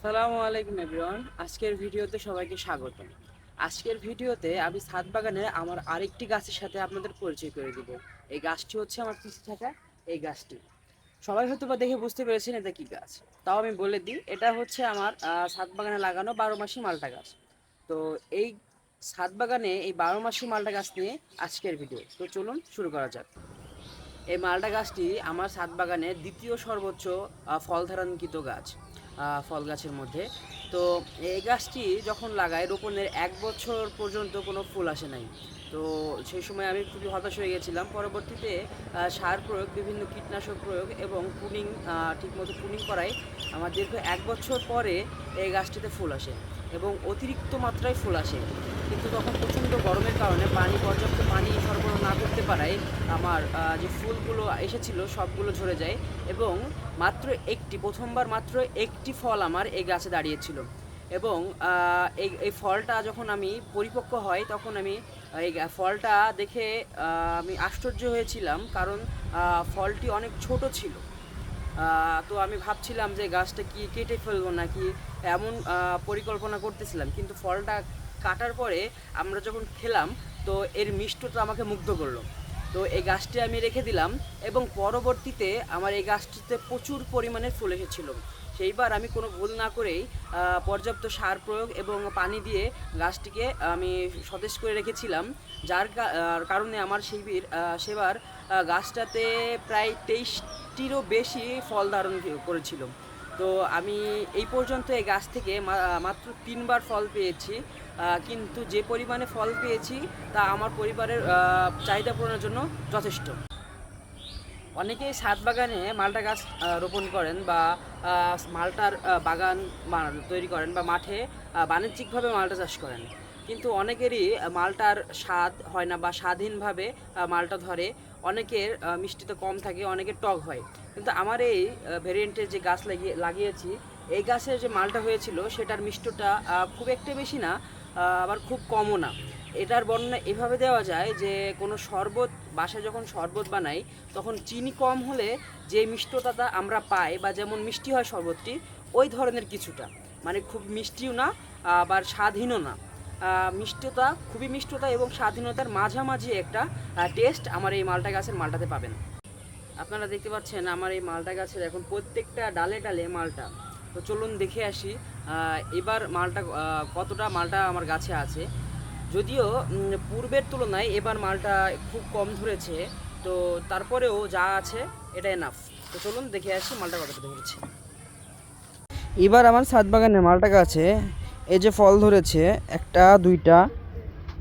আসসালামু আলাইকুম এভরিওয়ান। আজকের ভিডিওতে সবাইকে স্বাগতম। আজকের ভিডিওতে আমি ছাদ বাগানে আমার আরেকটি গাছের সাথে আপনাদের পরিচয় করে দিব। এই গাছটি হচ্ছে আমার পিছে থাকা এই গাছটি। সবাই হয়তো বা দেখে বুঝতে পেরেছেন এটা কি গাছ। তাও আমি বলে দিই, এটা হচ্ছে আমার ছাদ বাগানে লাগানো 12 মাসি মালটা গাছ। তো এই ছাদ বাগানে এই 12 মাসি মালটা গাছ নিয়ে আজকের ভিডিও। তো চলুন শুরু করা যাক। এই মালটা গাছটি আমার ছাদ বাগানের দ্বিতীয় সর্বোচ্চ ফল ধারণকৃত গাছ, ফল গাছের মধ্যে। তো এই গাছটি যখন লাগাই রোপণের 1 বছর পর্যন্ত কোনো ফুল আসে নাই। তো সেই সময় আমি খুবই হতাশ হয়ে গেছিলাম। পরবর্তীতে সার প্রয়োগ, বিভিন্ন কীটনাশক প্রয়োগ এবং প্রুনিং, ঠিকমতো প্রুনিং করায় আমার দীর্ঘ 1 বছর পরে এই গাছটিতে ফুল আসে এবং অতিরিক্ত মাত্রায় ফুল আসে। কিন্তু তখন প্রচণ্ড গরমের কারণে পর্যাপ্ত পানি সরবরাহ না করতে পারায় আমার যে ফুলগুলো এসেছিল সবগুলো ঝরে যায় এবং প্রথমবার মাত্র একটি ফল আমার এই গাছে দাঁড়িয়েছিল। এবং এই ফলটা যখন আমি পরিপক্ক হয় তখন আমি এই ফলটা দেখে আমি আশ্চর্য হয়েছিলাম, কারণ ফলটি অনেক ছোট ছিল। তো আমি ভাবছিলাম যে গাছটা কি কেটে ফেলবো নাকি, এমন পরিকল্পনা করতেছিলাম। কিন্তু ফলটা কাটার পরে আমরা যখন খেলাম, তো এর মিষ্টতা আমাকে মুগ্ধ করলো। তো এই গাছটি আমি রেখে দিলাম এবং পরবর্তীতে আমার এই গাছটিতে প্রচুর পরিমাণে ফুল এসেছিল। সেইবার আমি কোনো ভুল না করেই পর্যাপ্ত সার প্রয়োগ এবং পানি দিয়ে গাছটিকে আমি সতেজ করে রেখেছিলাম, যার কারণে আমার সেবার গাছটাতে প্রায় 23টিরও বেশি ফল ধারণ করেছিল। তো আমি এই পর্যন্ত এই গাছ থেকে মাত্র 3বার ফল পেয়েছি, কিন্তু যে পরিমাণে ফল পেয়েছি তা আমার পরিবারের চাহিদা পূরণের জন্য যথেষ্ট। অনেকেই ছাদ বাগানে মালটা গাছ রোপণ করেন বা মালটার বাগান তৈরি করেন বা মাঠে বাণিজ্যিকভাবে মালটা চাষ করেন, কিন্তু অনেকেরই মালটার স্বাদ হয় না বা স্বাধীনভাবে মালটা ধরে। অনেকের মিষ্টিতে কম থাকে, অনেকের টক হয়। কিন্তু আমার এই ভেরিয়েন্টের যে গাছ লাগিয়েছি, এই গাছের যে মালটা হয়েছিল সেটার মিষ্টটা খুব একটা বেশি না, আবার খুব কমও না। এটার বর্ণনা এভাবে দেওয়া যায় যে কোনো শরবত, বাসায় যখন শরবত বানাই তখন চিনি কম হলে যে মিষ্টতাটা আমরা পাই বা যেমন মিষ্টি হয় শরবতটি, ওই ধরনের কিছুটা। মানে খুব মিষ্টিও না, আবার স্বাদহীনও না। খুবই মিষ্টতা এবং স্বাধীনতার মাঝামাঝি একটা টেস্ট আমার এই মালটা গাছের মালটাতে পাবেন। আপনারা দেখতে পাচ্ছেন আমার এই মালটা গাছের এখন প্রত্যেকটা ডালে ডালে মালটা। তো চলুন দেখে আসি এবার কতটা মালটা আমার গাছে আছে। যদিও পূর্বের তুলনায় এবার মালটা খুব কম ধরেছে, তো তারপরেও যা আছে এটা এনাফ। তো চলুন দেখে আসি মালটা কতটা ধরেছে। এবার আমার ছাদ বাগানে মালটা গাছে এই যে ফল ধরেছে, 1টা 2টা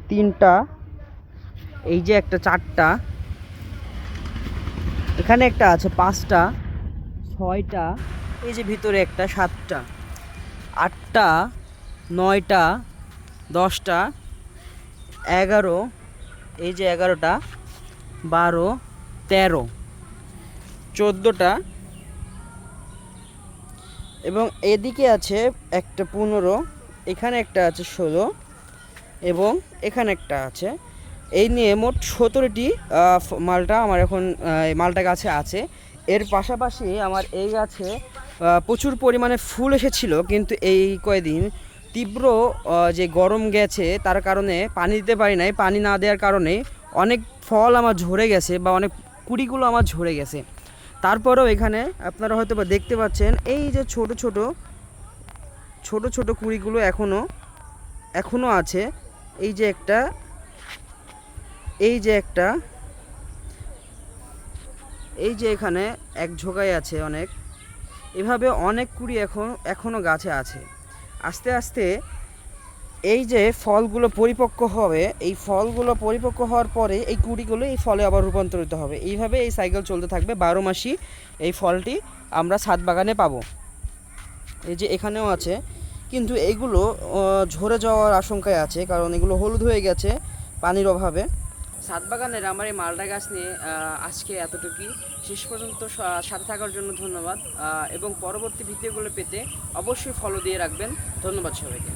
3টা, এই যে একটা 4টা, এখানে একটা আছে 5টা 6টা, এই যে ভিতরে একটা 7টা 8টা 9টা 10টা 11, এই যে 11টা 12 13 14টা, এবং এদিকে আছে একটা 15, এখানে একটা আছে 16 এবং এখানে একটা আছে। এই নিয়ে মোট 17টি মালটা আমার এখন এই মালটা গাছে আছে। এর পাশাপাশি আমার এই গাছে প্রচুর পরিমাণে ফুল এসেছিল, কিন্তু এই কয়দিন তীব্র যে গরম গেছে তার কারণে পানি দিতে পারি নাই। পানি না দেওয়ার কারণে অনেক ফল আমার ঝরে গেছে বা অনেক কুড়িগুলো আমার ঝরে গেছে। তারপরেও এখানে আপনারা হয়তো বা দেখতে পাচ্ছেন এই যে ছোট ছোট কুড়িগুলো এখনও আছে। এই যে একটা, এই যে একটা, এই যে এখানে এক ঝোগাই আছে অনেক। এভাবে অনেক কুড়ি এখনও গাছে আছে। আস্তে আস্তে এই যে ফলগুলো পরিপক্ক হবে, এই ফলগুলো পরিপক্ক হওয়ার পরে এই কুড়িগুলো এই ফলে আবার রূপান্তরিত হবে। এইভাবে এই সাইকেল চলতে থাকবে। 12 মাসই এই ফলটি আমরা ছাদ বাগানে পাবো। এই যে এখানেও আছে, কিন্তু এইগুলো ঝরে যাওয়ার আশঙ্কায় আছে, কারণ এগুলো হলুদ হয়ে গেছে পানির অভাবে। ছাদ বাগানের আমার এই মালটা গাছ নিয়ে আজকে এতটুকুই। শেষ পর্যন্ত সাথে থাকার জন্য ধন্যবাদ, এবং পরবর্তী ভিডিওগুলো পেতে অবশ্যই ফলো দিয়ে রাখবেন। ধন্যবাদ সবাইকে।